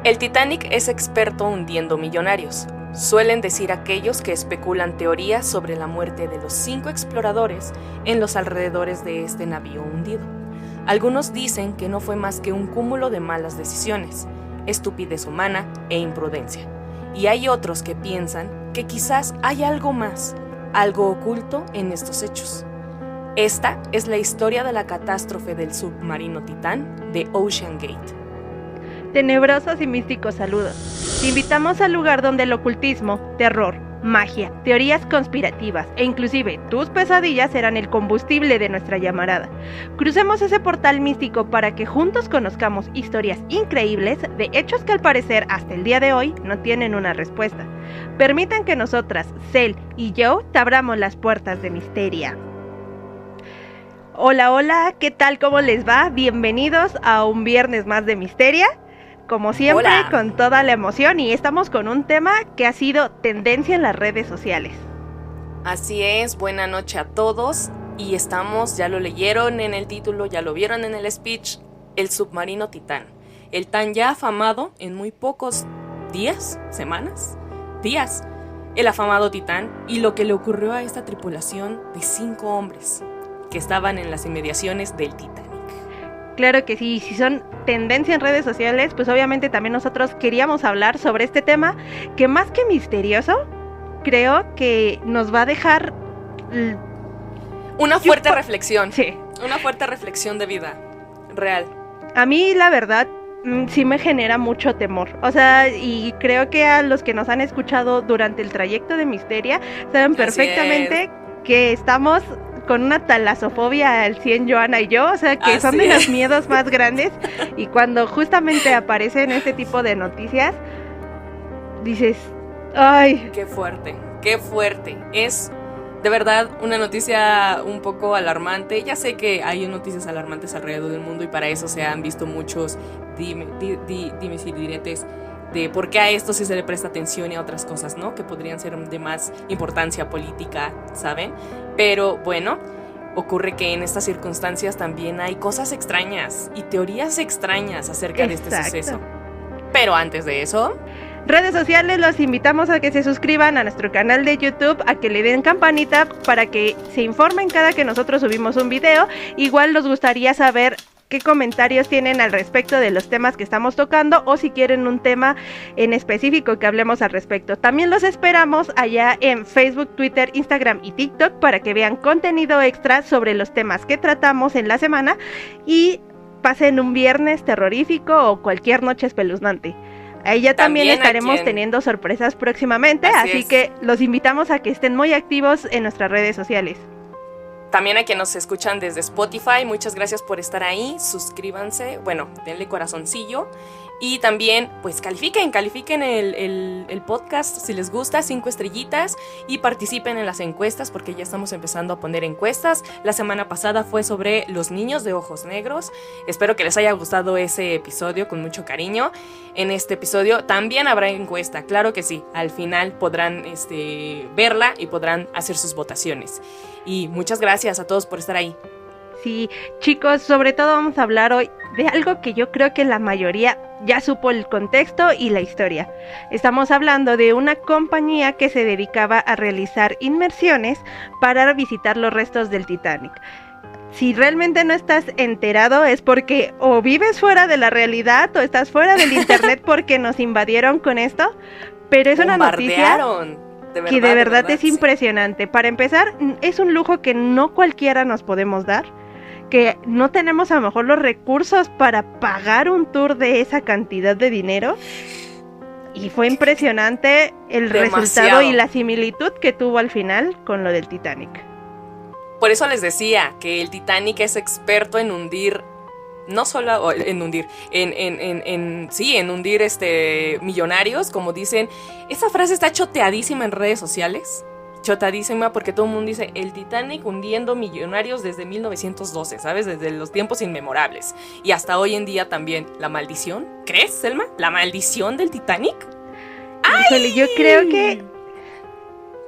El Titanic es experto hundiendo millonarios. Suelen decir aquellos que especulan teorías sobre la muerte de los 5 exploradores en los alrededores de este navío hundido. Algunos dicen que no fue más que un cúmulo de malas decisiones, estupidez humana e imprudencia. Y hay otros que piensan que quizás hay algo más, algo oculto en estos hechos. Esta es la historia de la catástrofe del submarino Titán de Ocean Gate. Tenebrosos y místicos saludos. Te invitamos al lugar donde el ocultismo, terror, magia, teorías conspirativas e inclusive tus pesadillas serán el combustible de nuestra llamarada. Crucemos ese portal místico para que juntos conozcamos historias increíbles de hechos que al parecer hasta el día de hoy no tienen una respuesta. Permitan que nosotras, Cel y yo, te abramos las puertas de Misteria. Hola, hola, ¿qué tal? ¿Cómo les va? Bienvenidos a un viernes más de Misteria. Como siempre, Hola. Con toda la emoción, y estamos con un tema que ha sido tendencia en las redes sociales. Así es, buena noche a todos. Y estamos, ya lo leyeron en el título, ya lo vieron en el speech, el submarino Titán. El tan ya afamado en muy pocos días, el afamado Titán y lo que le ocurrió a esta tripulación de 5 hombres que estaban en las inmediaciones del Titanic. Claro que sí, si son tendencia en redes sociales, pues obviamente también nosotros queríamos hablar sobre este tema que más que misterioso, creo que nos va a dejar Una fuerte reflexión. Sí. Una fuerte reflexión de vida real. A mí la verdad sí me genera mucho temor, o sea, y creo que a los que nos han escuchado durante el trayecto de Misteria saben perfectamente que estamos con una talasofobia al 100, Joana y yo, o sea, que son de los miedos más grandes, y cuando justamente aparecen este tipo de noticias, dices, ¡ay! Qué fuerte, qué fuerte. Es de verdad una noticia un poco alarmante. Ya sé que hay noticias alarmantes alrededor del mundo y para eso se han visto muchos dimes y diretes de por qué a esto sí se le presta atención y a otras cosas, ¿no? Que podrían ser de más importancia política, ¿saben? Pero bueno, ocurre que en estas circunstancias también hay cosas extrañas y teorías extrañas acerca de este suceso. Pero antes de eso, redes sociales, los invitamos a que se suscriban a nuestro canal de YouTube, a que le den campanita para que se informen cada que nosotros subimos un video. Igual nos gustaría saber qué comentarios tienen al respecto de los temas que estamos tocando, o si quieren un tema en específico que hablemos al respecto. También los esperamos allá en Facebook, Twitter, Instagram y TikTok para que vean contenido extra sobre los temas que tratamos en la semana y pasen un viernes terrorífico o cualquier noche espeluznante. Ahí ya también estaremos teniendo sorpresas próximamente, así que los invitamos a que estén muy activos en nuestras redes sociales. También a quienes nos escuchan desde Spotify, muchas gracias por estar ahí, suscríbanse, bueno, denle corazoncillo y también pues califiquen el podcast si les gusta, 5 estrellitas, y participen en las encuestas porque ya estamos empezando a poner encuestas. La semana pasada fue sobre los niños de ojos negros, espero que les haya gustado ese episodio con mucho cariño. En este episodio también habrá encuesta, claro que sí, al final podrán verla y podrán hacer sus votaciones. Y muchas gracias a todos por estar ahí. Sí, chicos, sobre todo vamos a hablar hoy de algo que yo creo que la mayoría ya supo el contexto y la historia. Estamos hablando de una compañía que se dedicaba a realizar inmersiones para visitar los restos del Titanic. Si realmente no estás enterado es porque o vives fuera de la realidad o estás fuera del internet porque nos invadieron con esto, pero es una noticia que de verdad es impresionante. Para empezar, es un lujo que no cualquiera nos podemos dar, que no tenemos a lo mejor los recursos para pagar un tour de esa cantidad de dinero, y fue impresionante el resultado y la similitud que tuvo al final con lo del Titanic. Por eso les decía que el Titanic es experto en hundir, no solo en hundir, en hundir millonarios, como dicen. Esa frase está choteadísima en redes sociales, chotadísima, porque todo el mundo dice el Titanic hundiendo millonarios desde 1912, ¿sabes? Desde los tiempos inmemorables. Y hasta hoy en día también. ¿La maldición? ¿Crees, Selma? ¿La maldición del Titanic? Híjole, yo creo que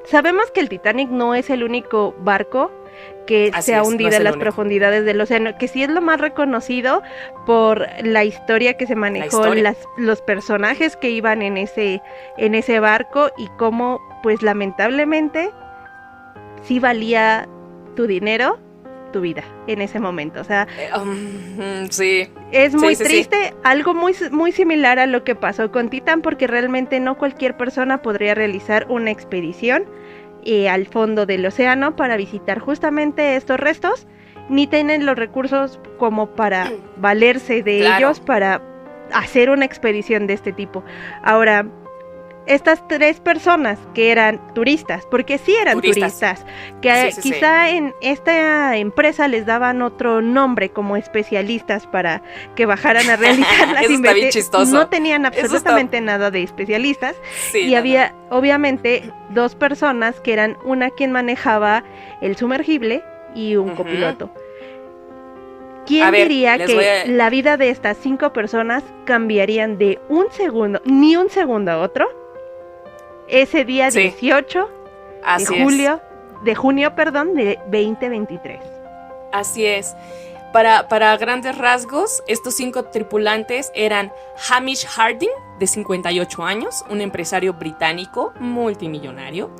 sabemos que el Titanic no es el único barco que Así se ha es, no hundido es en el las único. profundidades del océano, que sí es lo más reconocido por la historia que se manejó, historia. los personajes que iban en ese barco y cómo, pues lamentablemente, sí valía tu dinero, tu vida en ese momento. O sea, Sí. es muy Sí. triste, algo muy, muy similar a lo que pasó con Titán, porque realmente no cualquier persona podría realizar una expedición al fondo del océano para visitar justamente estos restos, ni tienen los recursos como para valerse de Claro. ellos para hacer una expedición de este tipo. Ahora, estas 3 personas que eran turistas, porque sí eran turistas, que Sí. quizá en esta empresa les daban otro nombre como especialistas para que bajaran a realizar las Eso está bien chistoso. no tenían absolutamente nada de especialistas, Sí, y había obviamente 2 personas que eran una quien manejaba el sumergible y un copiloto. ¿Quién diría que la vida de estas 5 personas cambiarían de un segundo, ni un segundo a otro? Ese día 18 de junio, de 2023. Así es. Para grandes rasgos, estos 5 tripulantes eran Hamish Harding, de 58 años, un empresario británico multimillonario.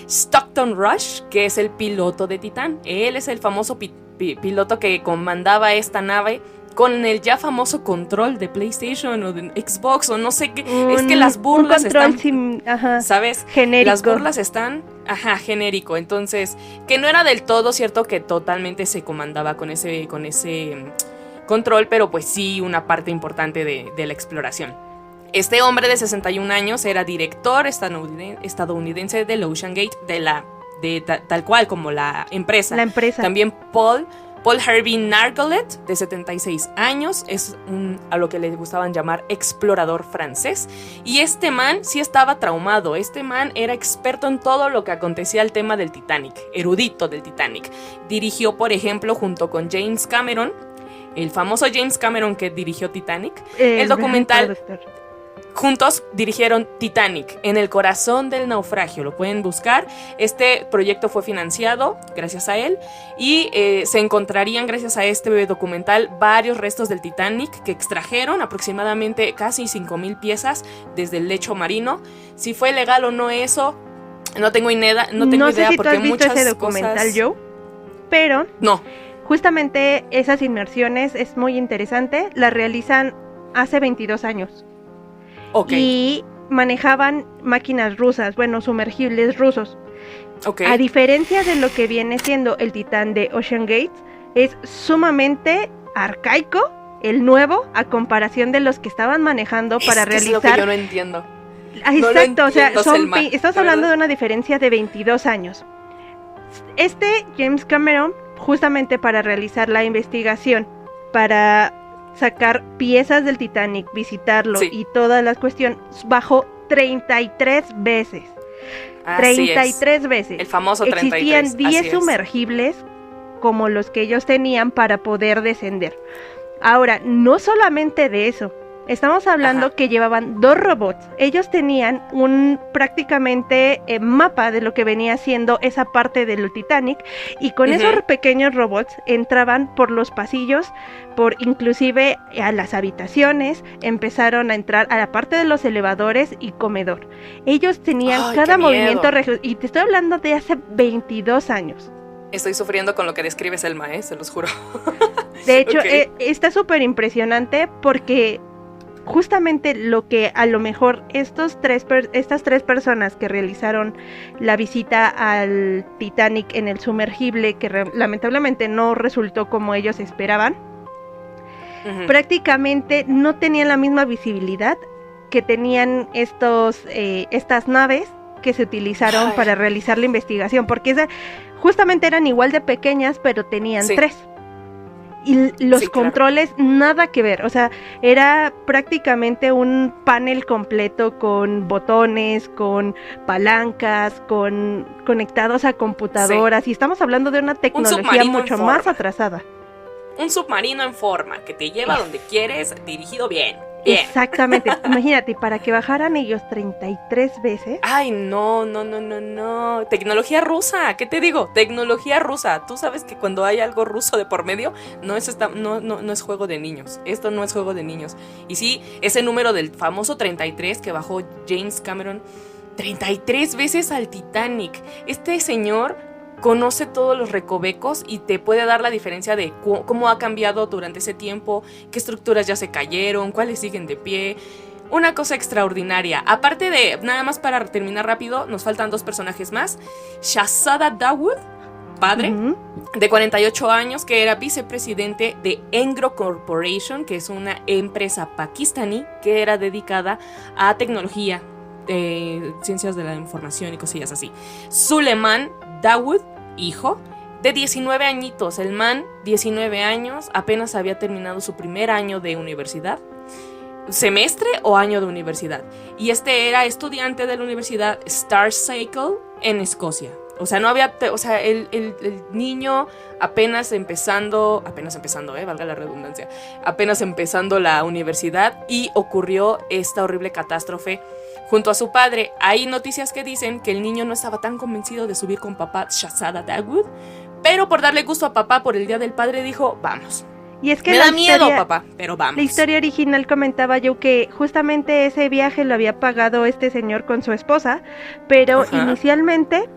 Stockton Rush, que es el piloto de Titán. Él es el famoso piloto que comandaba esta nave con el ya famoso control de PlayStation o de Xbox o no sé qué. Es que las burlas están, ¿sabes? Genérico. Las burlas están, genérico. Entonces, que no era del todo cierto que totalmente se comandaba con ese control, pero pues sí una parte importante de la exploración. Este hombre de 61 años era director estadounidense del Ocean Gate, tal cual como la empresa. También Paul Harvey Nargolet, de 76 años, es a lo que le gustaban llamar explorador francés. Y este man sí estaba traumado. Este man era experto en todo lo que acontecía al tema del Titanic, erudito del Titanic. Dirigió, por ejemplo, junto con James Cameron, el famoso James Cameron que dirigió Titanic, el documental. Juntos dirigieron Titanic, en el corazón del naufragio, lo pueden buscar. Este proyecto fue financiado gracias a él y se encontrarían gracias a este documental varios restos del Titanic que extrajeron, aproximadamente casi 5,000 piezas desde el lecho marino. Si fue legal o no eso, no tengo idea, no sé si porque tú has visto ese documental, Joe, pero no. Justamente esas inmersiones es muy interesante, las realizan hace 22 años. Okay. Y manejaban máquinas rusas, sumergibles rusos. Okay. A diferencia de lo que viene siendo el Titán de Ocean Gate, es sumamente arcaico el nuevo a comparación de los que estaban manejando para realizar. Es lo que yo no entiendo. Exacto, o sea, estamos hablando de una diferencia de 22 años. James Cameron, justamente para realizar la investigación, para sacar piezas del Titanic, visitarlo y todas las cuestiones, bajó 33 veces. 33 veces. El famoso 33. Existían 10 sumergibles como los que ellos tenían para poder descender. Ahora, no solamente de eso, estamos hablando que llevaban 2 robots. Ellos tenían un prácticamente mapa de lo que venía siendo esa parte del Titanic, y con esos pequeños robots entraban por los pasillos, por inclusive a las habitaciones, empezaron a entrar a la parte de los elevadores y comedor. Ellos tenían cada movimiento y te estoy hablando de hace 22 años. Estoy sufriendo con lo que describes, Elma, se los juro. De hecho, está súper impresionante porque justamente lo que a lo mejor estas 3 personas que realizaron la visita al Titanic en el sumergible, que lamentablemente no resultó como ellos esperaban, prácticamente no tenían la misma visibilidad que tenían estas naves que se utilizaron para realizar la investigación, porque justamente eran igual de pequeñas, pero tenían 3. Y los controles, nada que ver, o sea, era prácticamente un panel completo con botones, con palancas, conectados a computadoras, y estamos hablando de una tecnología mucho más atrasada. Un submarino en forma, que te lleva donde quieres, dirigido bien. Exactamente, imagínate, para que bajaran ellos 33 veces. Ay, no. Tecnología rusa, ¿qué te digo? Tecnología rusa. Tú sabes que cuando hay algo ruso de por medio, no es juego de niños. Esto no es juego de niños. Y sí, ese número del famoso 33 que bajó James Cameron 33 veces al Titanic. Este señor conoce todos los recovecos y te puede dar la diferencia de cómo ha cambiado durante ese tiempo, qué estructuras ya se cayeron, cuáles siguen de pie. Una cosa extraordinaria. Aparte de, nada más para terminar rápido, nos faltan 2 personajes más. Shahzada Dawood, padre, de 48 años, que era vicepresidente de Engro Corporation, que es una empresa pakistaní que era dedicada a tecnología, ciencias de la información y cosillas así. Suleiman Dawood, hijo, de 19 añitos. El man, 19 años, apenas había terminado su primer año de universidad. Semestre o año de universidad. Y era estudiante de la universidad Star Cycle en Escocia. O sea, no había, el niño apenas empezando, valga la redundancia, apenas empezando la universidad, y ocurrió esta horrible catástrofe junto a su padre. Hay noticias que dicen que el niño no estaba tan convencido de subir con papá Shahzada Dawood, pero por darle gusto a papá por el Día del Padre dijo, vamos. Y es que me da miedo, papá, pero vamos. La historia original comentaba yo que justamente ese viaje lo había pagado este señor con su esposa, pero inicialmente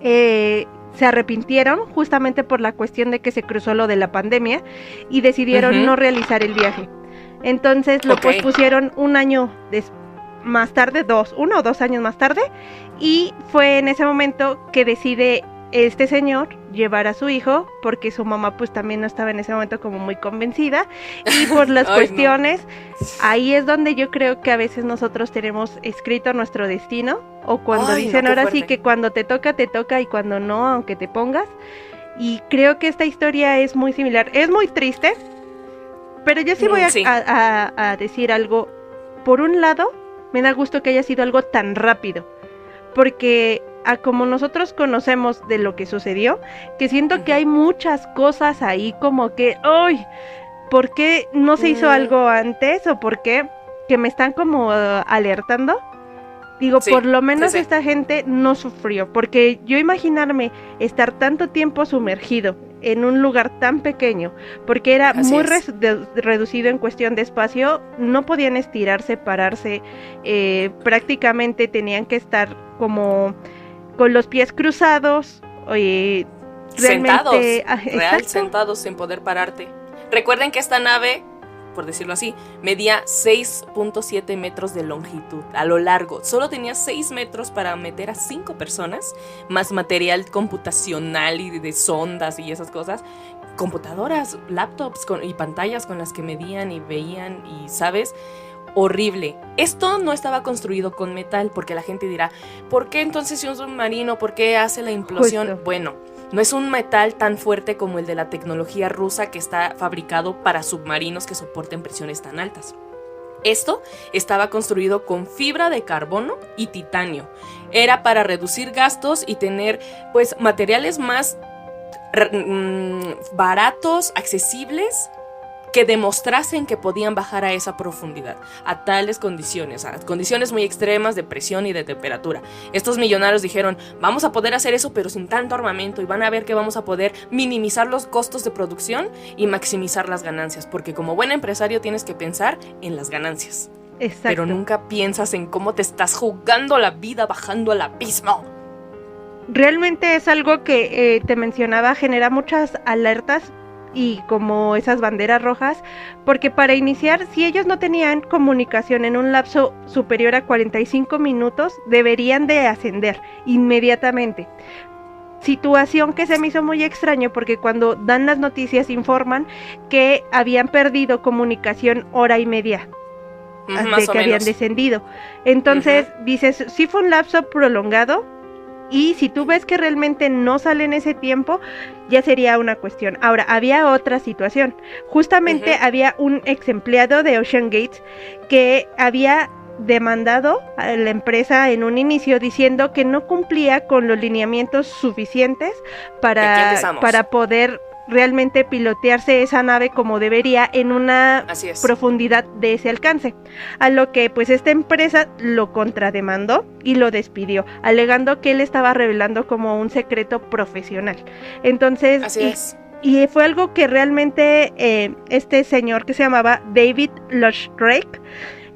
se arrepintieron justamente por la cuestión de que se cruzó lo de la pandemia y decidieron no realizar el viaje. Entonces lo pospusieron un año más tarde, 1 o 2 años más tarde, y fue en ese momento que decide este señor llevar a su hijo, porque su mamá pues también no estaba en ese momento como muy convencida, y por las cuestiones, ahí es donde yo creo que a veces nosotros tenemos escrito nuestro destino, o cuando dicen ahora sí que cuando te toca, y cuando no, aunque te pongas, y creo que esta historia es muy similar, es muy triste, pero yo sí voy a decir algo. Por un lado, me da gusto que haya sido algo tan rápido, porque como nosotros conocemos de lo que sucedió, que siento que hay muchas cosas ahí como que, ¡ay! ¿Por qué no se hizo algo antes? ¿O por qué? Que me están como alertando. Digo, por lo menos esta gente no sufrió, porque yo imaginarme estar tanto tiempo sumergido en un lugar tan pequeño, porque era muy reducido en cuestión de espacio, no podían estirarse, pararse, prácticamente tenían que estar como con los pies cruzados, sentados sin poder pararte. Recuerden que esta nave, por decirlo así, medía 6.7 metros de longitud a lo largo. Solo tenía 6 metros para meter a 5 personas, más material computacional y de sondas y esas cosas, computadoras, laptops y pantallas con las que medían y veían y, ¿sabes? Horrible. Esto no estaba construido con metal, porque la gente dirá, ¿por qué entonces si un submarino, por qué hace la implosión? Justo. Bueno, no es un metal tan fuerte como el de la tecnología rusa que está fabricado para submarinos que soporten presiones tan altas. Esto estaba construido con fibra de carbono y titanio. Era para reducir gastos y tener pues materiales más baratos, accesibles, que demostrasen que podían bajar a esa profundidad, a tales condiciones, a condiciones muy extremas de presión y de temperatura. Estos millonarios dijeron, vamos a poder hacer eso pero sin tanto armamento, y van a ver que vamos a poder minimizar los costos de producción y maximizar las ganancias, porque como buen empresario tienes que pensar en las ganancias. Exacto. Pero nunca piensas en cómo te estás jugando la vida bajando al abismo. Realmente es algo que te mencionaba, genera muchas alertas y como esas banderas rojas, porque para iniciar, si ellos no tenían comunicación en un lapso superior a 45 minutos, deberían de ascender inmediatamente. Situación que se me hizo muy extraño, porque cuando dan las noticias informan que habían perdido comunicación 1.5 horas de que habían descendido. Entonces dices, sí fue un lapso prolongado, y si tú ves que realmente no sale en ese tiempo, ya sería una cuestión. Ahora, había otra situación. Justamente había un ex empleado de Ocean Gates que había demandado a la empresa en un inicio diciendo que no cumplía con los lineamientos suficientes para poder realmente pilotearse esa nave como debería en una profundidad de ese alcance, a lo que pues esta empresa lo contrademandó y lo despidió, alegando que él estaba revelando como un secreto profesional. Entonces, y fue algo que realmente este señor que se llamaba David Loshdrake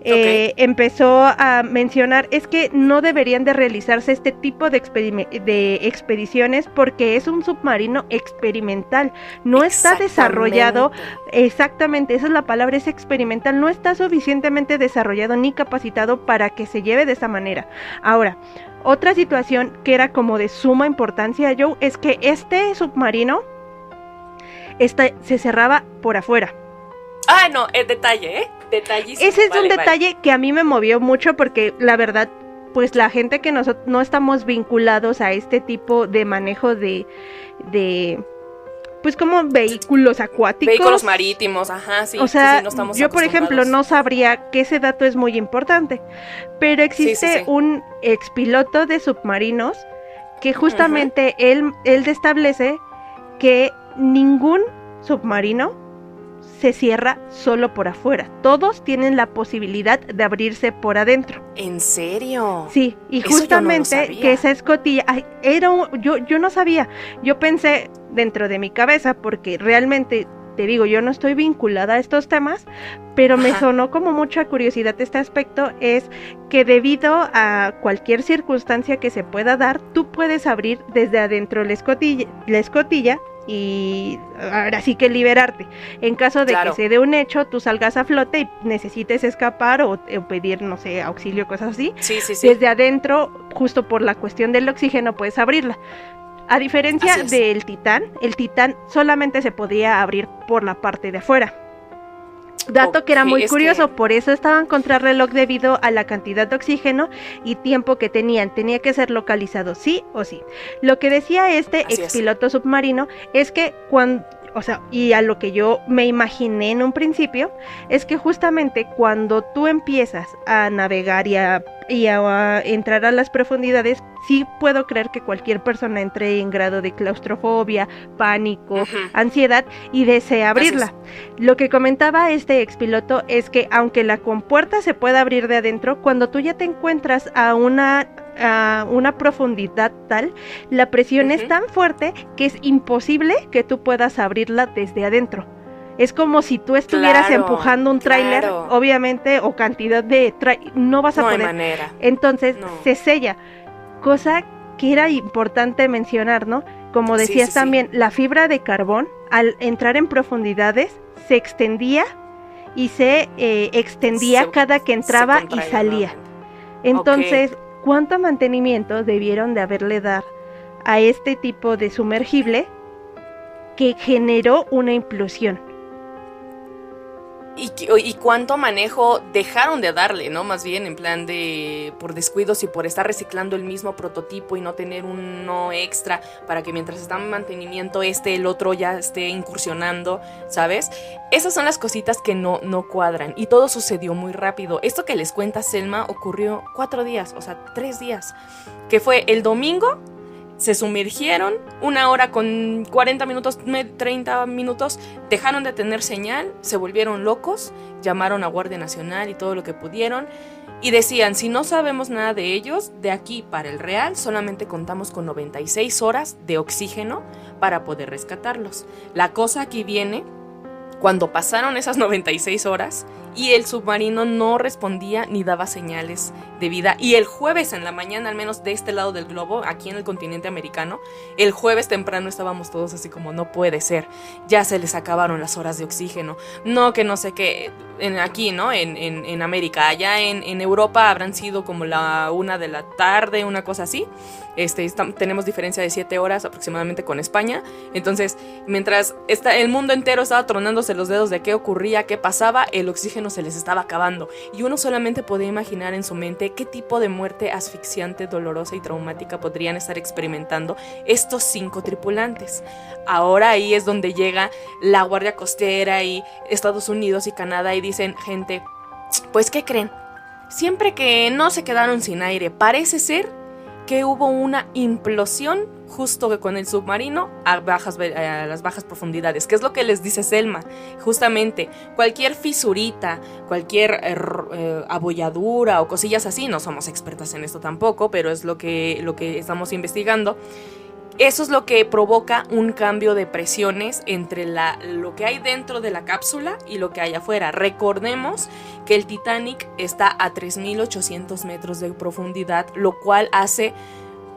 empezó a mencionar, es que no deberían de realizarse este tipo de expediciones porque es un submarino experimental, no está desarrollado, exactamente, esa es la palabra, es experimental, no está suficientemente desarrollado ni capacitado para que se lleve de esa manera. Ahora, otra situación que era como de suma importancia, Joe, es que este submarino se cerraba por afuera. Ah, no, el detalle, detallísimo. Ese es un detalle que a mí me movió mucho porque la verdad, pues la gente que no estamos vinculados a este tipo de manejo de pues como vehículos acuáticos. Vehículos marítimos, ajá, sí. O sea, sí, no estamos yo por ejemplo no sabría que ese dato es muy importante, pero existe un expiloto de submarinos que justamente él establece que ningún submarino se cierra solo por afuera. Todos tienen la posibilidad de abrirse por adentro. ¿En serio? Sí, y eso justamente que esa escotilla yo no sabía. Yo pensé dentro de mi cabeza, porque realmente te digo, yo no estoy vinculada a estos temas, pero me sonó como mucha curiosidad este aspecto, es que debido a cualquier circunstancia que se pueda dar, tú puedes abrir desde adentro la escotilla y ahora sí que liberarte. En caso de que se dé un hecho, tú salgas a flote y necesites escapar o pedir, no sé, auxilio, cosas así. Sí. Desde adentro, justo por la cuestión del oxígeno, puedes abrirla. A diferencia del Titán, el Titán solamente se podía abrir por la parte de afuera. Dato que era muy curioso, por eso estaban contrarreloj debido a la cantidad de oxígeno y tiempo que tenían. Tenía que ser localizado sí o sí. Lo que decía este expiloto submarino es que y a lo que yo me imaginé en un principio, es que justamente cuando tú empiezas a navegar y a entrar a las profundidades, sí puedo creer que cualquier persona entre en grado de claustrofobia, pánico, ansiedad y desee abrirla. Lo que comentaba este expiloto es que aunque la compuerta se pueda abrir de adentro, cuando tú ya te encuentras a una profundidad tal, la presión es tan fuerte que es imposible que tú puedas abrirla desde adentro. Es como si tú estuvieras empujando un tráiler, obviamente, o cantidad de no vas a poder. No hay manera. Entonces se sella, cosa que era importante mencionar, ¿no? Como decías también, la fibra de carbón, al entrar en profundidades, se extendía y se extendía cada que entraba y salía. Entonces, ¿cuánto mantenimiento debieron de haberle dar a este tipo de sumergible que generó una implosión? Y cuánto manejo dejaron de darle, ¿no? Más bien en plan de por descuidos y por estar reciclando el mismo prototipo y no tener uno extra para que mientras está en mantenimiento el otro ya esté incursionando, ¿sabes? Esas son las cositas que no cuadran y todo sucedió muy rápido. Esto que les cuenta Selma ocurrió 4 días, o sea, 3 días, que fue el domingo. Se sumergieron, 1 hora con 40 minutos, 30 minutos, dejaron de tener señal, se volvieron locos, llamaron a Guardia Nacional y todo lo que pudieron, y decían, si no sabemos nada de ellos, de aquí para el Real solamente contamos con 96 horas de oxígeno para poder rescatarlos. La cosa aquí viene cuando pasaron esas 96 horas y el submarino no respondía ni daba señales de vida. Y el jueves en la mañana, al menos de este lado del globo, aquí en el continente americano, el jueves temprano estábamos todos así como, no puede ser, ya se les acabaron las horas de oxígeno. No, que no sé qué, aquí, ¿no? En América, allá en Europa habrán sido como la 1 de la tarde, una cosa así. Tenemos diferencia de 7 horas aproximadamente con España. Entonces, mientras el mundo entero estaba tronándose los dedos de qué ocurría, qué pasaba, el oxígeno se les estaba acabando. Y uno solamente podía imaginar en su mente qué tipo de muerte asfixiante, dolorosa y traumática podrían estar experimentando estos 5 tripulantes. Ahora ahí es donde llega la Guardia Costera y Estados Unidos y Canadá y dicen, gente, pues ¿qué creen? Siempre que no se quedaron sin aire, parece ser que hubo una implosión justo con el submarino a las bajas profundidades, que es lo que les dice Selma. Justamente, cualquier fisurita, cualquier abolladura o cosillas así, no somos expertas en esto tampoco, pero es lo que estamos investigando. Eso es lo que provoca un cambio de presiones entre lo que hay dentro de la cápsula y lo que hay afuera. Recordemos que el Titanic está a 3.800 metros de profundidad, lo cual hace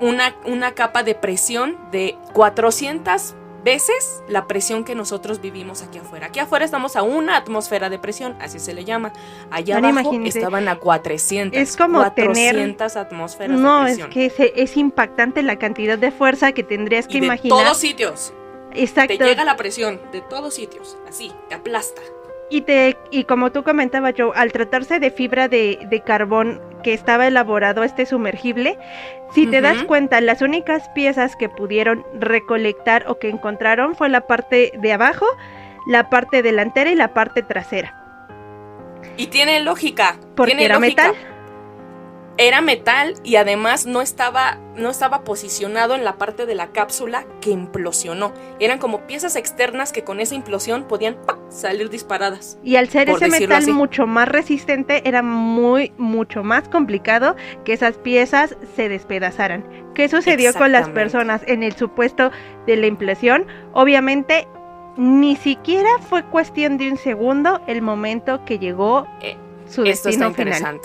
una capa de presión de 400 veces la presión que nosotros vivimos aquí afuera. Aquí afuera estamos a una atmósfera de presión, así se le llama. Allá abajo imagínate, estaban a 400. Es como 400 atmósferas de presión. No, es que es impactante la cantidad de fuerza que tendrías que imaginar. De todos sitios. Exacto. Te llega la presión de todos sitios, así, te aplasta. Y como tú comentabas, Joe, al tratarse de fibra de carbón que estaba elaborado este sumergible, si te das cuenta, las únicas piezas que pudieron recolectar o que encontraron fue la parte de abajo, la parte delantera y la parte trasera. Y tiene lógica. Porque tiene era lógica. metal. Era metal y además no estaba posicionado en la parte de la cápsula que implosionó. Eran como piezas externas que con esa implosión podían salir disparadas. Y al ser ese metal mucho más resistente, era mucho más complicado que esas piezas se despedazaran. ¿Qué sucedió con las personas en el supuesto de la implosión? Obviamente, ni siquiera fue cuestión de un segundo el momento que llegó su destino final.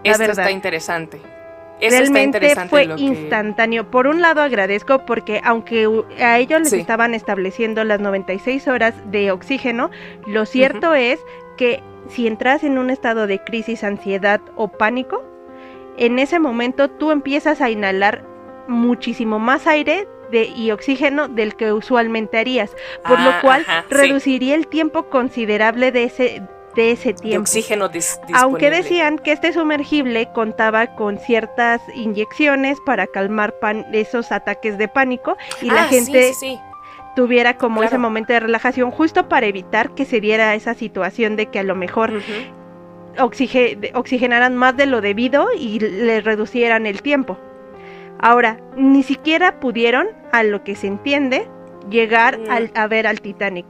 Esto está interesante. Realmente fue instantáneo. Por un lado agradezco porque aunque a ellos les estaban estableciendo las 96 horas de oxígeno, lo cierto es que si entras en un estado de crisis, ansiedad o pánico, en ese momento tú empiezas a inhalar muchísimo más aire y oxígeno del que usualmente harías, por lo cual reduciría el tiempo considerable de ese tiempo. De oxígeno disponible. Aunque decían que este sumergible contaba con ciertas inyecciones para calmar esos ataques de pánico y la gente tuviera como ese momento de relajación, justo para evitar que se diera esa situación de que a lo mejor oxigenaran más de lo debido y le reducieran el tiempo. Ahora, ni siquiera pudieron, a lo que se entiende, llegar a ver al Titanic.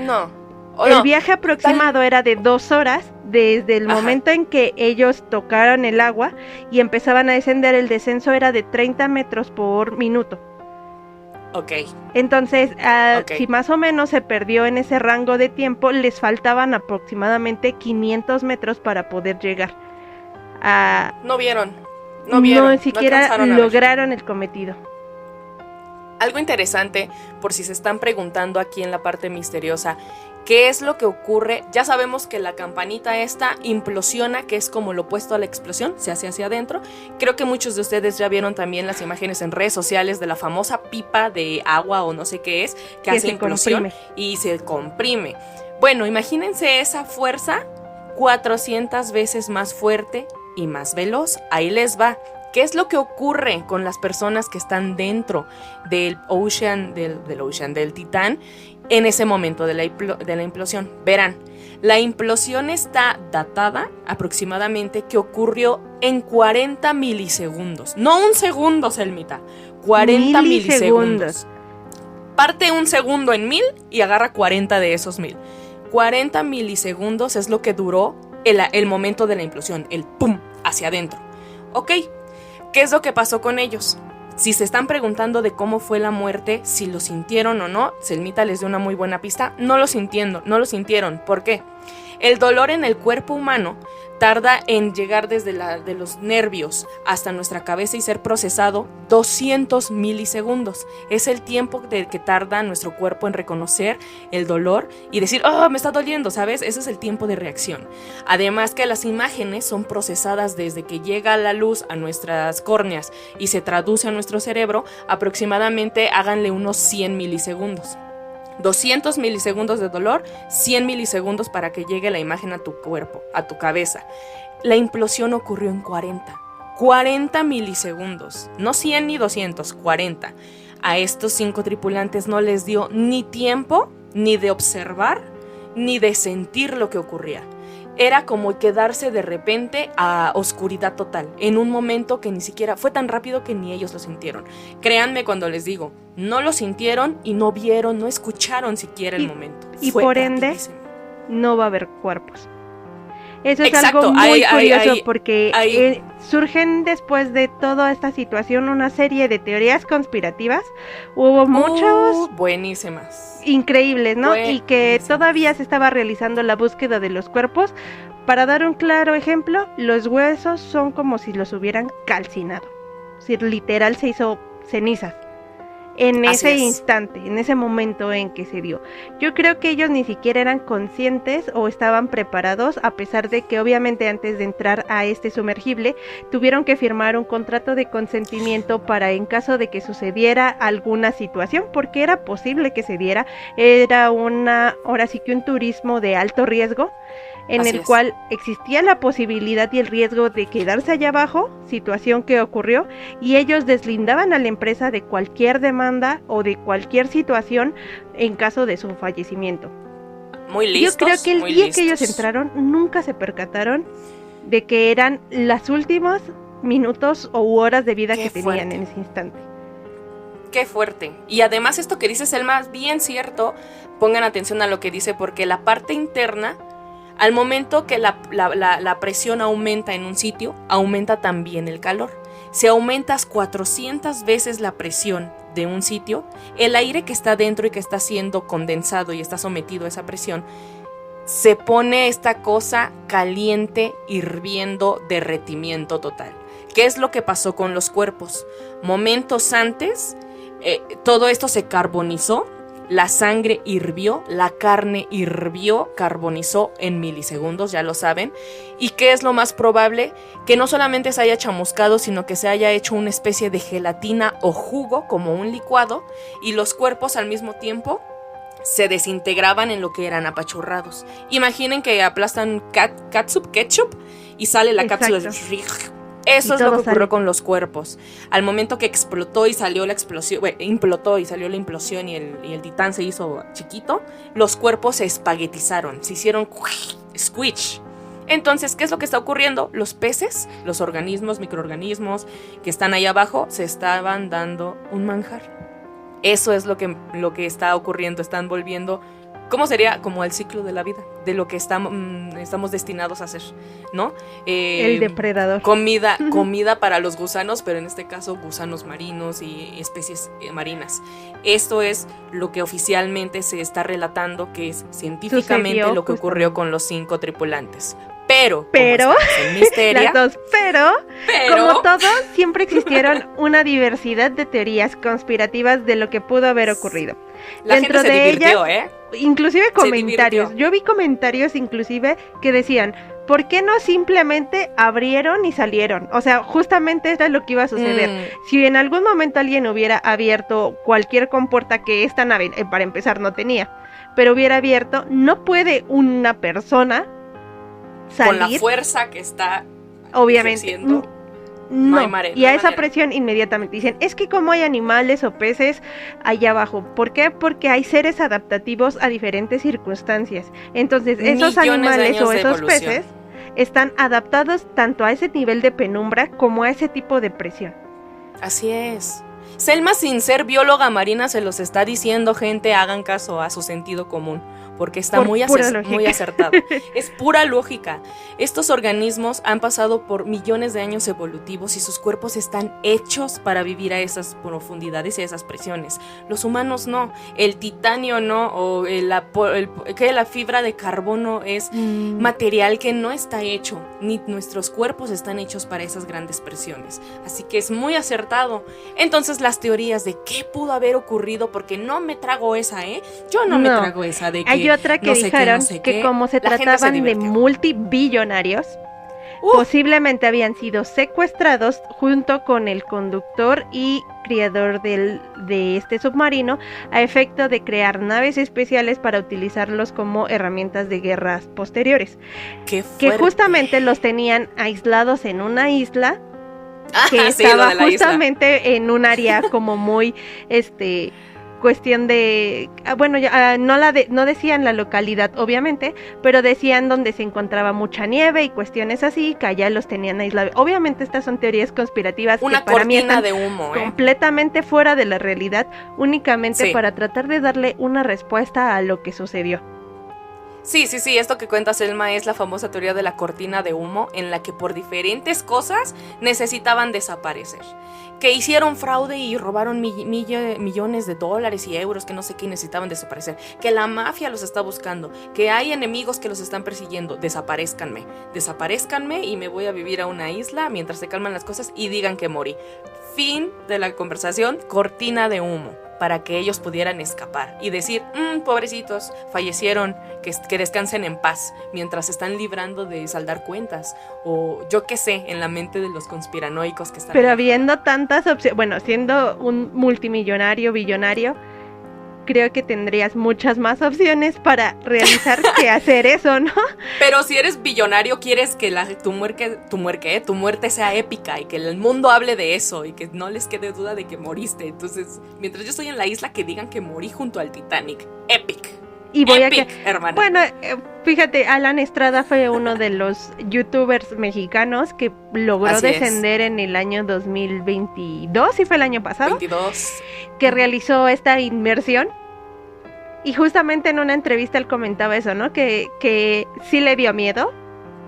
No. El viaje aproximado era de 2 horas desde el momento en que ellos tocaron el agua y empezaban a descender. El descenso era de 30 metros por minuto. Ok. Entonces, si más o menos se perdió en ese rango de tiempo, les faltaban aproximadamente 500 metros para poder llegar. No vieron. Ni siquiera lograron el cometido. Algo interesante, por si se están preguntando aquí en la parte misteriosa, ¿qué es lo que ocurre? Ya sabemos que la campanita esta implosiona, que es como lo opuesto a la explosión, se hace hacia adentro. Creo que muchos de ustedes ya vieron también las imágenes en redes sociales de la famosa pipa de agua o no sé qué es, que hace implosión y se comprime. Bueno, imagínense esa fuerza 400 veces más fuerte y más veloz. Ahí les va. ¿Qué es lo que ocurre con las personas que están dentro del Titán en ese momento de la implosión? Verán, la implosión está datada aproximadamente que ocurrió en 40 milisegundos. No un segundo, Selmita. 40 milisegundos. Parte un segundo en 1000 y agarra 40 de esos 1000. 40 milisegundos es lo que duró el momento de la implosión, el pum, hacia adentro. Ok. ¿Qué es lo que pasó con ellos? Si se están preguntando de cómo fue la muerte, si lo sintieron o no, Selmita les dio una muy buena pista. No lo sintieron. ¿Por qué? El dolor en el cuerpo humano tarda en llegar desde de los nervios hasta nuestra cabeza y ser procesado 200 milisegundos. Es el tiempo que tarda nuestro cuerpo en reconocer el dolor y decir, ¡oh, me está doliendo! ¿Sabes? Ese es el tiempo de reacción. Además que las imágenes son procesadas desde que llega la luz a nuestras córneas y se traduce a nuestro cerebro, aproximadamente háganle unos 100 milisegundos. 200 milisegundos de dolor, 100 milisegundos para que llegue la imagen a tu cuerpo, a tu cabeza. La implosión ocurrió en 40 milisegundos, no 100 ni 200, 40. A estos 5 tripulantes no les dio ni tiempo, ni de observar, ni de sentir lo que ocurría. era como quedarse de repente a oscuridad total, en un momento que ni siquiera fue tan rápido que ni ellos lo sintieron. Créanme cuando les digo, no lo sintieron y no vieron, no escucharon siquiera el momento. Y fue por ende, rapidísimo. no va a haber cuerpos. Eso es Exacto, algo muy curioso porque surgen después de toda esta situación una serie de teorías conspirativas. Hubo muchos buenísimas, increíbles, ¿no? Buenísimas. Y que todavía se estaba realizando la búsqueda de los cuerpos. Para dar un claro ejemplo, los huesos son como si los hubieran calcinado. Es decir, literal se hizo cenizas. En ese instante, en ese momento en que se dio. Yo creo que ellos ni siquiera eran conscientes o estaban preparados, a pesar de que obviamente antes de entrar a este sumergible tuvieron que firmar un contrato de consentimiento para en caso de que sucediera alguna situación, porque era posible que se diera. Era ahora sí que un turismo de alto riesgo, en el cual existía la posibilidad y el riesgo de quedarse allá abajo, situación que ocurrió, y ellos deslindaban a la empresa de cualquier demanda o de cualquier situación en caso de su fallecimiento. Muy listos. Yo creo que el día que ellos entraron nunca se percataron de que eran las últimos minutos o horas de vida que tenían en ese instante. Qué fuerte. Y además esto que dice Selma es bien cierto. Pongan atención a lo que dice, porque la parte interna, al momento que la presión aumenta en un sitio, aumenta también el calor. Si aumentas 400 veces la presión de un sitio, el aire que está dentro y que está siendo condensado y está sometido a esa presión, se pone esta cosa caliente, hirviendo, derretimiento total. ¿Qué es lo que pasó con los cuerpos? Momentos antes, todo esto se carbonizó. La sangre hirvió, la carne hirvió, carbonizó en milisegundos, ya lo saben. ¿Y qué es lo más probable? Que no solamente se haya chamuscado, sino que se haya hecho una especie de gelatina o jugo, como un licuado, y los cuerpos al mismo tiempo se desintegraban en lo que eran apachurrados. Imaginen que aplastan ketchup y sale la cápsula de... Eso es lo que ocurrió con los cuerpos. Al momento que explotó y salió la explosión, implotó y salió la implosión y el titán se hizo chiquito, los cuerpos se espaguetizaron, se hicieron squish. Entonces, ¿qué es lo que está ocurriendo? Los peces, los organismos, microorganismos que están ahí abajo, se estaban dando un manjar. Eso es lo que está ocurriendo, están volviendo... ¿Cómo sería? Como el ciclo de la vida, de lo que estamos destinados a hacer, ¿no? El depredador. Comida para los gusanos, pero en este caso gusanos marinos y especies marinas. Esto es lo que oficialmente se está relatando, que es científicamente lo que ocurrió con los 5 tripulantes. Pero las dos, pero como todo, siempre existieron una diversidad de teorías conspirativas de lo que pudo haber ocurrido. La Dentro gente se de divirtió, ellas, inclusive comentarios. Yo vi comentarios inclusive que decían, ¿por qué no simplemente abrieron y salieron? O sea, justamente eso es lo que iba a suceder. Si en algún momento alguien hubiera abierto cualquier compuerta que esta nave, para empezar, no tenía, pero hubiera abierto, no puede una persona salir, con la fuerza que está obviamente no hay manera. Y a esa presión inmediatamente dicen, es que como hay animales o peces allá abajo. ¿Por qué? Porque hay seres adaptativos a diferentes circunstancias. Entonces esos animales o esos peces están adaptados tanto a ese nivel de penumbra como a ese tipo de presión. Así es. Selma, sin ser bióloga marina, se los está diciendo, gente, hagan caso a su sentido común, porque está muy acertado. Es pura lógica. Estos organismos han pasado por millones de años evolutivos y sus cuerpos están hechos para vivir a esas profundidades y a esas presiones. Los humanos no. El titanio no, o la fibra de carbono es material que no está hecho, ni nuestros cuerpos están hechos para esas grandes presiones. Así que es muy acertado. Entonces las teorías de qué pudo haber ocurrido, porque no me trago esa, yo no me trago esa de que hay otra que dijeron que como se trataban de multibillonarios, posiblemente habían sido secuestrados junto con el conductor y creador de este submarino a efecto de crear naves especiales para utilizarlos como herramientas de guerras posteriores. ¡Qué fuerte! Que justamente los tenían aislados en una isla que estaba justamente en un área como muy cuestión de, bueno, no decían la localidad obviamente, pero decían donde se encontraba mucha nieve y cuestiones así, que allá los tenían aislados. Obviamente estas son teorías conspirativas una que para mí cortina están de humo, completamente fuera de la realidad, únicamente sí, para tratar de darle una respuesta a lo que sucedió. Sí, esto que cuenta Selma es la famosa teoría de la cortina de humo, en la que por diferentes cosas necesitaban desaparecer. Que hicieron fraude y robaron millones de dólares y euros, que no sé qué, necesitaban desaparecer. Que la mafia los está buscando, que hay enemigos que los están persiguiendo. Desaparezcanme y me voy a vivir a una isla mientras se calman las cosas y digan que morí. Fin de la conversación, cortina de humo, para que ellos pudieran escapar y decir, pobrecitos, fallecieron, que descansen en paz, mientras están librando de saldar cuentas, o yo qué sé, en la mente de los conspiranoicos que están. Pero habiendo tantas opciones, bueno, siendo un multimillonario, billonario, creo que tendrías muchas más opciones para realizar que hacer eso, ¿no? Pero si eres billonario, quieres que tu muerte sea épica y que el mundo hable de eso y que no les quede duda de que moriste. Entonces, mientras yo estoy en la isla, que digan que morí junto al Titanic. Epic. Y voy Epic, hermana. Bueno, fíjate, Alan Estrada fue uno de los youtubers mexicanos que logró descender en el año 2022, ¿sí fue el año pasado? 22. Que realizó esta inmersión. Y justamente en una entrevista él comentaba eso, ¿no? Que sí le dio miedo,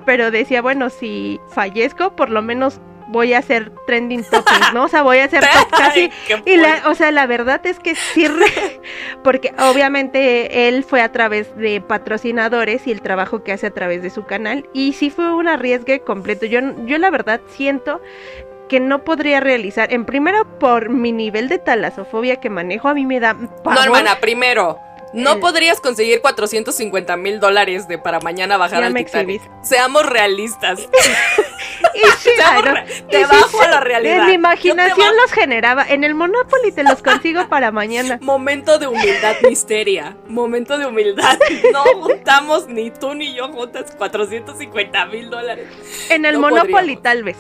pero decía, bueno, si fallezco, por lo menos voy a hacer trending topics, ¿no? O sea, voy a hacer casi. Y la verdad es que sí, porque obviamente él fue a través de patrocinadores y el trabajo que hace a través de su canal, y sí fue un arriesgue completo. Yo la verdad siento que no podría realizar, en primero por mi nivel de talasofobia que manejo, a mí me da pavor. No, hermana, primero, no podrías conseguir $450,000 para mañana bajar al Titanic. Seamos realistas. Te bajo a la realidad. En mi imaginación los generaba. En el Monopoly te los consigo para mañana. Momento de humildad, misteria. Momento de humildad. No juntamos, ni tú ni yo juntas $450,000. En el Monopoly tal vez.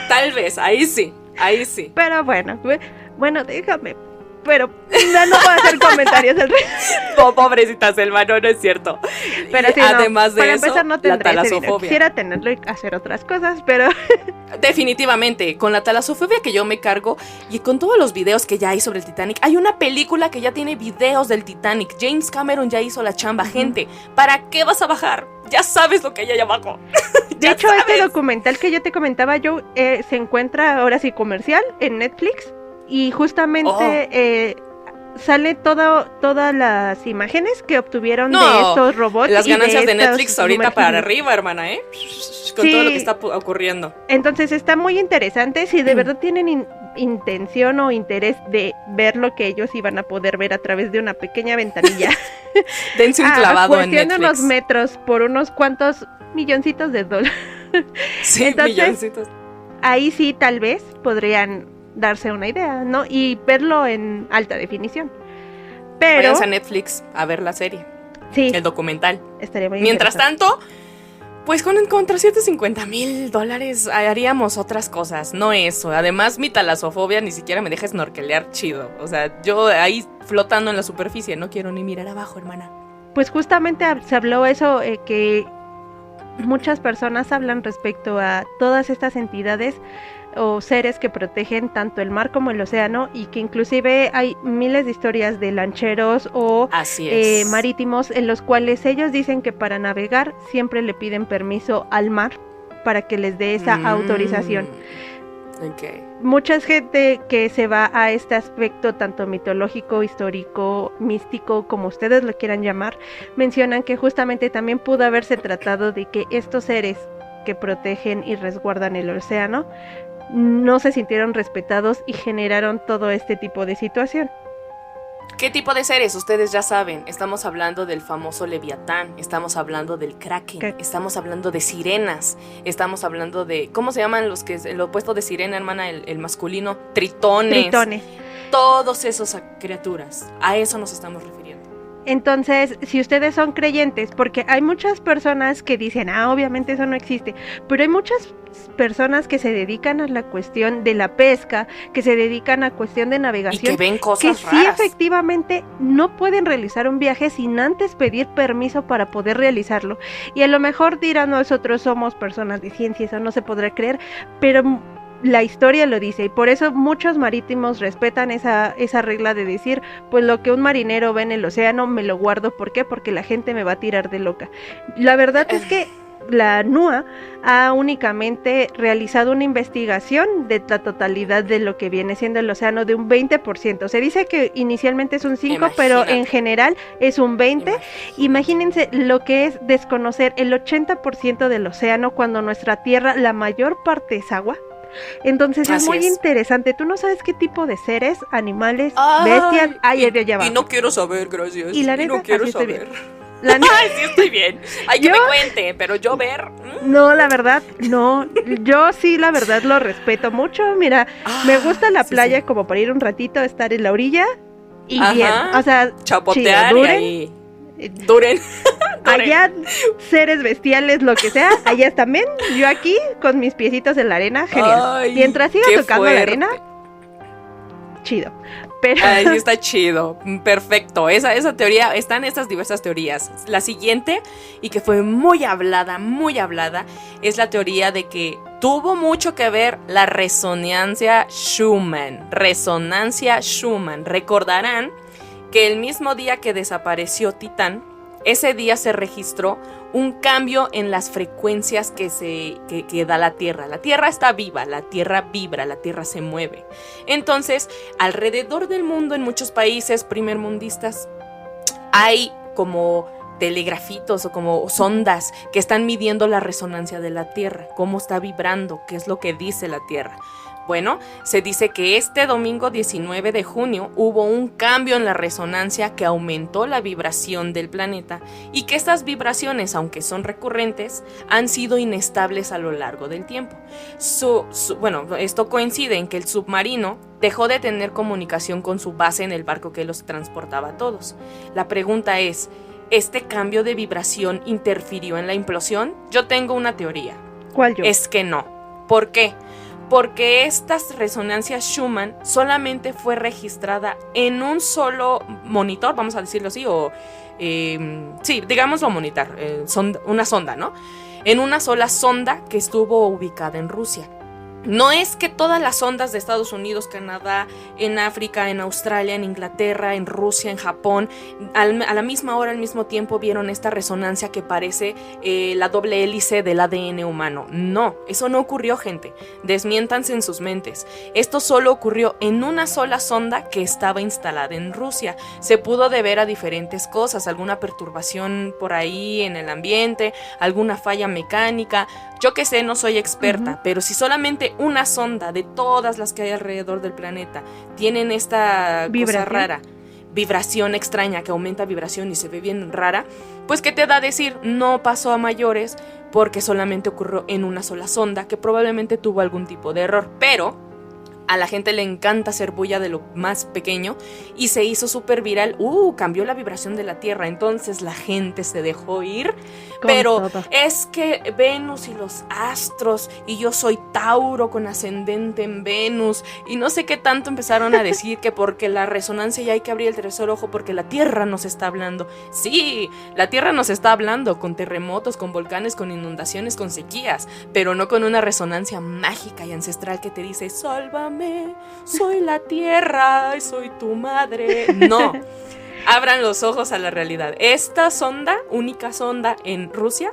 Tal vez, ahí sí. Pero bueno, déjame. Pero no puedo hacer comentarios al respecto. Pobrecita Selma, no es cierto. Pero sí, además de para eso, empezar, no la tendré talasofobia. Quisiera tenerlo y hacer otras cosas, pero definitivamente, con la talasofobia que yo me cargo y con todos los videos que ya hay sobre el Titanic, hay una película que ya tiene videos del Titanic. James Cameron ya hizo la chamba. Gente, ¿para qué vas a bajar? Ya sabes lo que hay allá abajo. De hecho, este documental que yo te comentaba, Joe, se encuentra ahora sí comercial en Netflix. Y justamente sale todas las imágenes que obtuvieron de estos robots. Las ganancias de Netflix ahorita para arriba, hermana, con todo lo que está ocurriendo. Entonces está muy interesante. Si de verdad tienen intención o interés de ver lo que ellos iban a poder ver a través de una pequeña ventanilla. Dense un clavado en Netflix. De unos metros por unos cuantos milloncitos de dólares. Sí, entonces, milloncitos. Ahí sí tal vez podrían darse una idea, ¿no? Y verlo en alta definición. Pero váyanse a Netflix a ver la serie. Sí. El documental. Estaría muy Mientras tanto, pues con $350,000 haríamos otras cosas, no eso. Además, mi talasofobia ni siquiera me deja snorkelear chido. O sea, yo ahí flotando en la superficie, no quiero ni mirar abajo, hermana. Pues justamente se habló eso, que muchas personas hablan respecto a todas estas entidades o seres que protegen tanto el mar como el océano, y que inclusive hay miles de historias de lancheros o marítimos en los cuales ellos dicen que para navegar siempre le piden permiso al mar para que les dé esa autorización. Okay. Mucha gente que se va a este aspecto tanto mitológico, histórico, místico, como ustedes lo quieran llamar, mencionan que justamente también pudo haberse tratado de que estos seres que protegen y resguardan el océano no se sintieron respetados y generaron todo este tipo de situación. ¿Qué tipo de seres? Ustedes ya saben, estamos hablando del famoso Leviatán, estamos hablando del Kraken, estamos hablando de sirenas, estamos hablando de, ¿cómo se llaman los que, el opuesto de sirena, hermana, el masculino? Tritones. Todos esos criaturas, a eso nos estamos refiriendo. Entonces, si ustedes son creyentes, porque hay muchas personas que dicen, obviamente eso no existe, pero hay muchas personas que se dedican a la cuestión de la pesca, que se dedican a cuestión de navegación, y que ven cosas que sí raras. efectivamente no pueden realizar un viaje sin antes pedir permiso para poder realizarlo. Y a lo mejor dirán, nosotros somos personas de ciencia, eso no se podrá creer, pero la historia lo dice, y por eso muchos marítimos respetan esa regla de decir, pues lo que un marinero ve en el océano me lo guardo. ¿Por qué? Porque la gente me va a tirar de loca. La verdad es que la NUA ha únicamente realizado una investigación de la totalidad de lo que viene siendo el océano de un 20%. Se dice que inicialmente es un 5%, pero en general es un 20%. Imagínense lo que es desconocer el 80% del océano cuando nuestra tierra, la mayor parte es agua. Entonces es muy interesante. Tú no sabes qué tipo de seres, animales, bestias hay allá abajo. Y no quiero saber, gracias. Y la neta, no quiero así saber. Ay, sí estoy bien. Hay que me cuente, pero yo ver. No, la verdad, no. Yo sí, la verdad, lo respeto mucho. Mira, me gusta la playa como para ir un ratito, estar en la orilla y bien. O sea, chapotear chido, duren. Allá, seres bestiales, lo que sea, allá también. Yo aquí, con mis piecitos en la arena, genial. Ay, mientras siga tocando la arena, chido. Pero... Ay, sí está chido, perfecto. Esa teoría, están estas diversas teorías. La siguiente, y que fue muy hablada, es la teoría de que tuvo mucho que ver la resonancia Schumann. Recordarán que el mismo día que desapareció Titán, ese día se registró un cambio en las frecuencias que da la Tierra. La Tierra está viva, la Tierra vibra, la Tierra se mueve. Entonces, alrededor del mundo, en muchos países primermundistas, hay como telegrafitos o como sondas que están midiendo la resonancia de la Tierra, cómo está vibrando, qué es lo que dice la Tierra. Bueno, se dice que este domingo 19 de junio hubo un cambio en la resonancia que aumentó la vibración del planeta y que estas vibraciones, aunque son recurrentes, han sido inestables a lo largo del tiempo. Esto coincide en que el submarino dejó de tener comunicación con su base en el barco que los transportaba a todos. La pregunta es, ¿este cambio de vibración interfirió en la implosión? Yo tengo una teoría. ¿Cuál yo? Es que no. ¿Por qué? Porque estas resonancias Schumann solamente fue registrada en un solo monitor, vamos a decirlo así, digámoslo monitor, una sonda, ¿no? En una sola sonda que estuvo ubicada en Rusia. No es que todas las sondas de Estados Unidos, Canadá, en África, en Australia, en Inglaterra, en Rusia, en Japón, a la misma hora, al mismo tiempo, vieron esta resonancia que parece la doble hélice del ADN humano. No, eso no ocurrió, gente. Desmiéntanse en sus mentes. Esto solo ocurrió en una sola sonda que estaba instalada en Rusia. Se pudo deber a diferentes cosas, alguna perturbación por ahí en el ambiente, alguna falla mecánica. Yo que sé, no soy experta, pero si solamente una sonda de todas las que hay alrededor del planeta tienen esta cosa rara, vibración extraña que aumenta vibración y se ve bien rara, pues ¿qué te da a decir? No pasó a mayores porque solamente ocurrió en una sola sonda que probablemente tuvo algún tipo de error, pero a la gente le encanta hacer bulla de lo más pequeño y se hizo súper viral. Cambió la vibración de la Tierra, entonces la gente se dejó ir. Pero es que Venus y los astros, y yo soy Tauro con ascendente en Venus, y no sé qué tanto empezaron a decir que porque la resonancia ya hay que abrir el tercer ojo porque la Tierra nos está hablando. Sí, la Tierra nos está hablando con terremotos, con volcanes, con inundaciones, con sequías, pero no con una resonancia mágica y ancestral que te dice, sálvame, soy la Tierra, soy tu madre. No. Abran los ojos a la realidad. Esta sonda, única sonda en Rusia,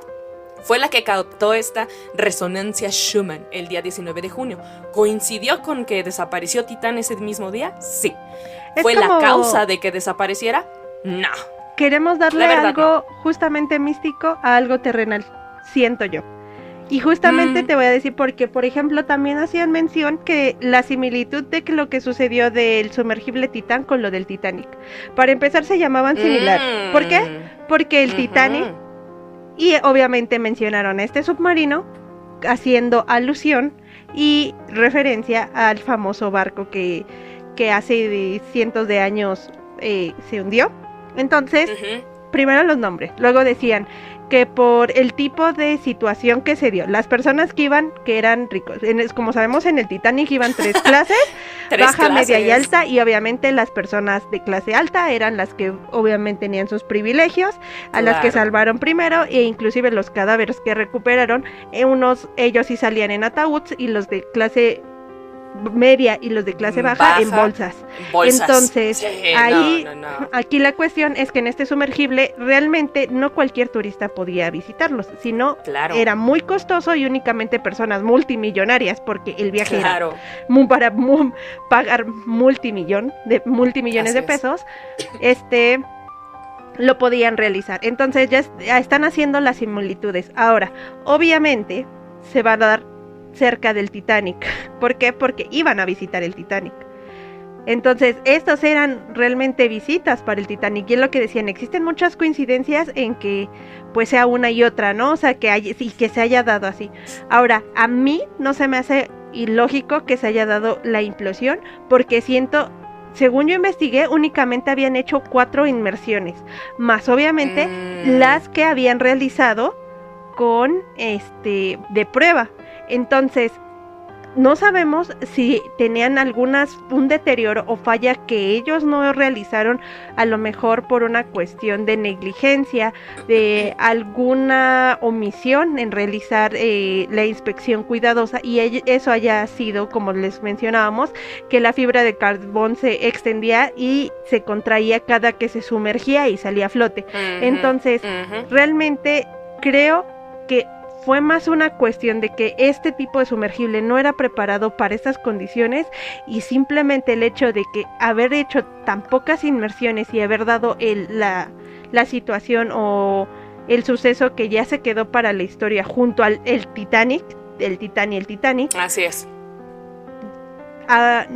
fue la que captó esta resonancia Schumann el día 19 de junio. ¿Coincidió con que desapareció Titán ese mismo día? Sí. ¿Fue la causa de que desapareciera? No. Queremos darle algo justamente místico a algo terrenal, siento yo. Y justamente te voy a decir porque, por ejemplo, también hacían mención que la similitud de que lo que sucedió del sumergible Titán con lo del Titanic. Para empezar, se llamaban similar. ¿Por qué? Porque el Titanic, y obviamente mencionaron a este submarino, haciendo alusión y referencia al famoso barco que hace cientos de años se hundió. Entonces, primero los nombres, luego decían que por el tipo de situación que se dio, las personas que iban, que eran ricos, como sabemos en el Titanic iban 3 clases, baja, media y alta, y obviamente las personas de clase alta eran las que obviamente tenían sus privilegios, a las que salvaron primero, e inclusive los cadáveres que recuperaron, ellos sí salían en ataúd, y los de clase media y los de clase baja en bolsas. Entonces, sí, ahí, aquí la cuestión es que en este sumergible realmente no cualquier turista podía visitarlos, sino era muy costoso y únicamente personas multimillonarias, porque el viaje era para pagar multimillones de pesos, lo podían realizar. Entonces ya están haciendo las similitudes. Ahora, obviamente se va a dar cerca del Titanic. ¿Por qué? Porque iban a visitar el Titanic. Entonces, estos eran realmente visitas para el Titanic, y es lo que decían, existen muchas coincidencias en que pues sea una y otra, ¿no? O sea, que se haya dado así. Ahora, a mí no se me hace ilógico que se haya dado la implosión, porque siento, según yo investigué, únicamente habían hecho 4 inmersiones, más obviamente las que habían realizado con de prueba. Entonces, no sabemos si tenían un deterioro o falla que ellos no realizaron, a lo mejor por una cuestión de negligencia, de alguna omisión en realizar la inspección cuidadosa, y eso haya sido, como les mencionábamos, que la fibra de carbón se extendía y se contraía cada que se sumergía y salía a flote. Entonces, realmente creo que fue más una cuestión de que este tipo de sumergible no era preparado para estas condiciones, y simplemente el hecho de que haber hecho tan pocas inmersiones y haber dado la situación o el suceso que ya se quedó para la historia junto al Titanic, el Titanic. Así es.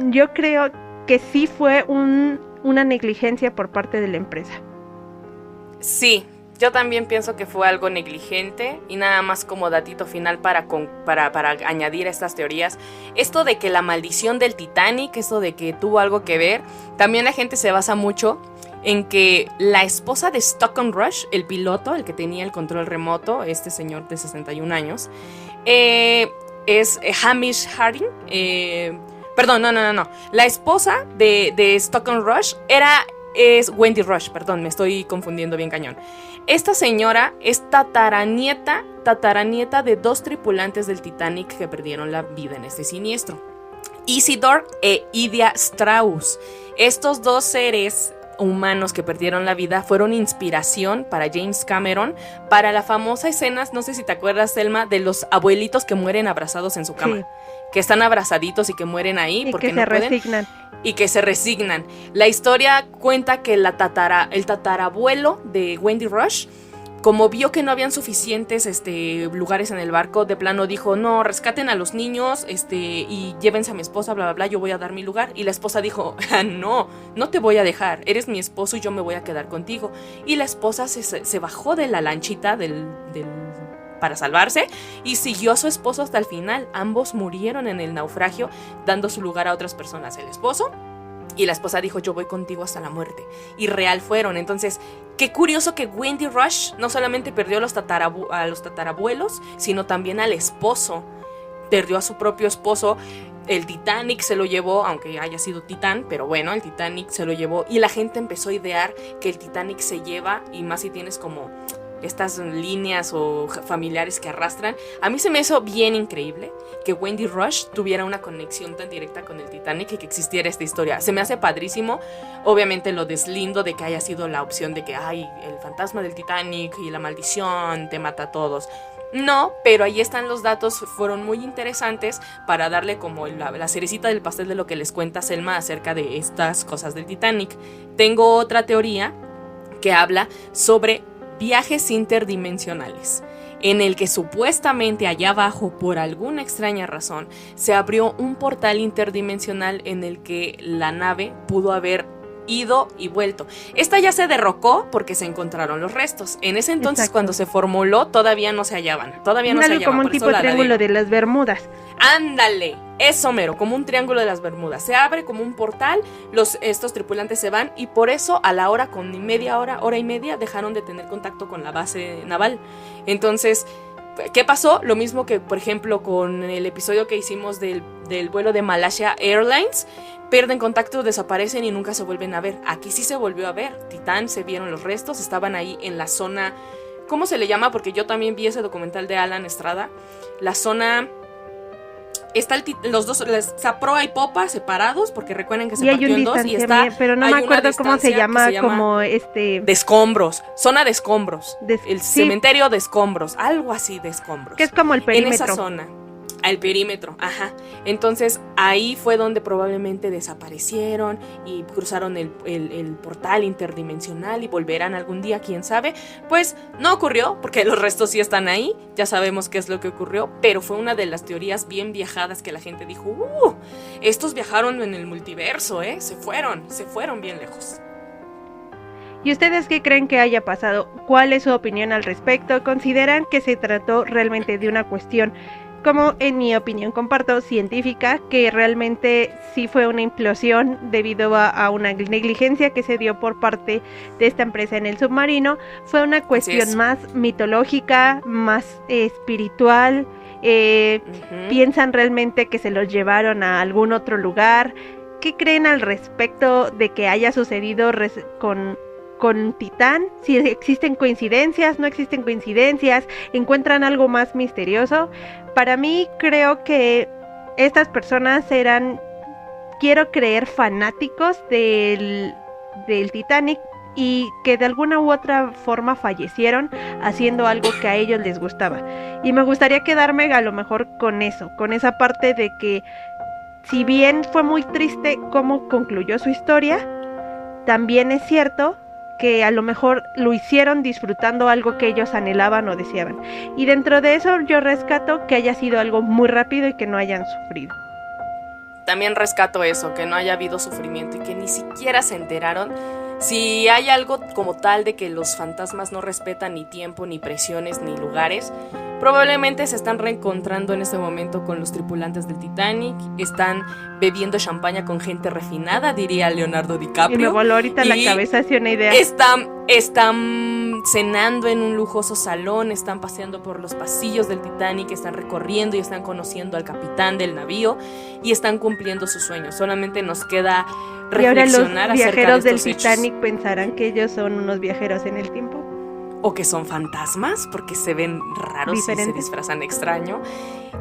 Yo creo que sí fue una negligencia por parte de la empresa. Sí. Yo también pienso que fue algo negligente, y nada más como datito final para añadir a estas teorías. Esto de que la maldición del Titanic, esto de que tuvo algo que ver, también la gente se basa mucho en que la esposa de Stockton Rush, el piloto, el que tenía el control remoto, este señor de 61 años, es Hamish Harding. Perdón, no. La esposa de Stockton Rush es Wendy Rush, perdón, me estoy confundiendo bien cañón. Esta señora es tataranieta de 2 tripulantes del Titanic que perdieron la vida en este siniestro. Isidore e Idia Strauss. Estos 2 seres humanos que perdieron la vida fueron inspiración para James Cameron para la famosa escena, no sé si te acuerdas, Selma, de los abuelitos que mueren abrazados en su cama. Sí. Que están abrazaditos y que mueren ahí porque no pueden. Y que se resignan. La historia cuenta que el tatarabuelo de Wendy Rush, como vio que no habían suficientes lugares en el barco, de plano dijo, no, rescaten a los niños y llévense a mi esposa, bla, bla, bla, yo voy a dar mi lugar. Y la esposa dijo, no te voy a dejar, eres mi esposo y yo me voy a quedar contigo. Y la esposa se bajó de la lanchita para salvarse y siguió a su esposo hasta el final. Ambos murieron en el naufragio, dando su lugar a otras personas, el esposo, y la esposa dijo, yo voy contigo hasta la muerte, y real fueron. Entonces, qué curioso que Wendy Rush no solamente perdió a los tatarabuelos, sino también al esposo. Perdió a su propio esposo. El Titanic se lo llevó, aunque haya sido Titán, pero bueno, el Titanic se lo llevó, y la gente empezó a idear que el Titanic se lleva, y más si tienes como estas líneas o familiares que arrastran. A mí se me hizo bien increíble que Wendy Rush tuviera una conexión tan directa con el Titanic y que existiera esta historia. Se me hace padrísimo. Obviamente lo deslindo de que haya sido la opción de que el fantasma del Titanic y la maldición te mata a todos. No, pero ahí están los datos, fueron muy interesantes para darle como la cerecita del pastel de lo que les cuenta Selma acerca de estas cosas del Titanic. Tengo otra teoría que habla sobre viajes interdimensionales, en el que supuestamente allá abajo, por alguna extraña razón, se abrió un portal interdimensional en el que la nave pudo haber ido y vuelto. Esta ya se derrocó porque se encontraron los restos. En ese entonces, cuando se formuló, todavía no se hallaban. Algo como un tipo de triángulo de las Bermudas. ¡Ándale! Eso mero, como un triángulo de las Bermudas. Se abre como un portal, estos tripulantes se van y por eso a la hora, con hora y media, dejaron de tener contacto con la base naval. Entonces, ¿qué pasó? Lo mismo que, por ejemplo, con el episodio que hicimos del vuelo de Malaysia Airlines. Pierden contacto, desaparecen y nunca se vuelven a ver. Aquí sí se volvió a ver. Titán, se vieron los restos, estaban ahí en la zona... ¿Cómo se le llama? Porque yo también vi ese documental de Alan Estrada. La zona... Está los dos, la proa y popa separados, porque recuerden que se partió en dos y está... Pero no me acuerdo cómo se llama, como de escombros, zona de escombros, el cementerio de escombros, algo así de escombros. Que es como el perímetro. En esa zona, el perímetro, ajá. Entonces ahí fue donde probablemente desaparecieron y cruzaron el portal interdimensional y volverán algún día, quién sabe. Pues no ocurrió, porque los restos sí están ahí, ya sabemos qué es lo que ocurrió, pero fue una de las teorías bien viajadas que la gente dijo, estos viajaron en el multiverso, se fueron bien lejos. ¿Y ustedes qué creen que haya pasado? ¿Cuál es su opinión al respecto? ¿Consideran que se trató realmente de una cuestión, como en mi opinión comparto, científica, que realmente sí fue una implosión debido a una negligencia que se dio por parte de esta empresa en el submarino? ¿Fue una cuestión más mitológica, más espiritual? ¿Piensan realmente que se los llevaron a algún otro lugar? ¿Qué creen al respecto de que haya sucedido con Titán? Si existen coincidencias, no existen coincidencias, encuentran algo más misterioso. Para mí, creo que estas personas eran, quiero creer, fanáticos del Titanic, y que de alguna u otra forma fallecieron haciendo algo que a ellos les gustaba. Y me gustaría quedarme a lo mejor con eso, con esa parte de que, si bien fue muy triste cómo concluyó su historia, también es cierto que a lo mejor lo hicieron disfrutando algo que ellos anhelaban o deseaban. Y dentro de eso yo rescato que haya sido algo muy rápido y que no hayan sufrido. También rescato eso, que no haya habido sufrimiento y que ni siquiera se enteraron. Si hay algo como tal de que los fantasmas no respetan ni tiempo, ni presiones, ni lugares, probablemente se están reencontrando en este momento con los tripulantes del Titanic, están bebiendo champaña con gente refinada, diría Leonardo DiCaprio. Y me voló ahorita la cabeza hacia una idea. Están cenando en un lujoso salón, están paseando por los pasillos del Titanic, están recorriendo y están conociendo al capitán del navío y están cumpliendo sus sueños. Solamente nos queda reflexionar acerca de estos hechos. ¿Y ahora los viajeros del Titanic pensarán que ellos son unos viajeros en el tiempo? O que son fantasmas, porque se ven raros y se disfrazan extraño.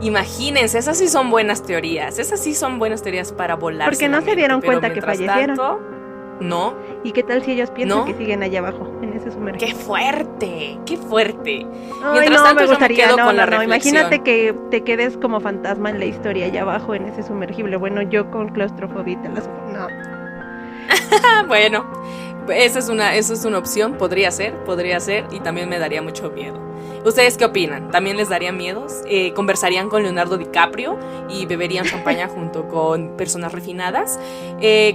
Imagínense, esas sí son buenas teorías. Esas sí son buenas teorías para volar. Porque no se dieron cuenta que fallecieron. No. ¿Y qué tal si ellos piensan que siguen allá abajo, en ese sumergible? ¡Qué fuerte! ¡Qué fuerte! Ay, mientras tanto, me gustaría, yo me quedo con la reflexión. Imagínate que te quedes como fantasma en la historia allá abajo, en ese sumergible. Bueno, yo con claustrofobia, no. Bueno, esa es una opción, podría ser, y también me daría mucho miedo. ¿Ustedes qué opinan? ¿También les daría miedos? ¿Conversarían con Leonardo DiCaprio y beberían champaña junto con personas refinadas?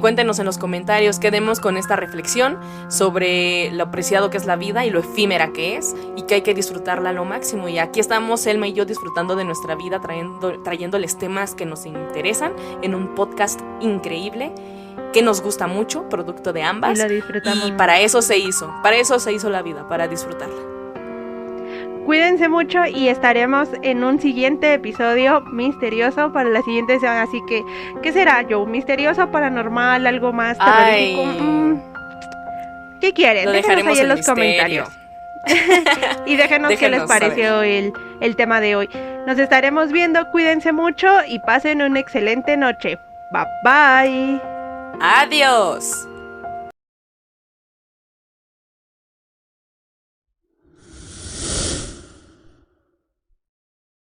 Cuéntenos en los comentarios, quedemos con esta reflexión sobre lo preciado que es la vida y lo efímera que es, y que hay que disfrutarla a lo máximo. Y aquí estamos Elma y yo disfrutando de nuestra vida, trayéndoles temas que nos interesan en un podcast increíble que nos gusta mucho, producto de ambas, y lo disfrutamos. Y para eso se hizo la vida, para disfrutarla. Cuídense mucho y estaremos en un siguiente episodio misterioso para la siguiente semana. Así que, ¿qué será, Joe? ¿Misterioso, paranormal, algo más terrorífico? ¿Qué quieren? Lo déjenos ahí en los misterio. Comentarios. Y déjenos qué les pareció el tema de hoy. Nos estaremos viendo, cuídense mucho y pasen una excelente noche. Bye bye. Adiós.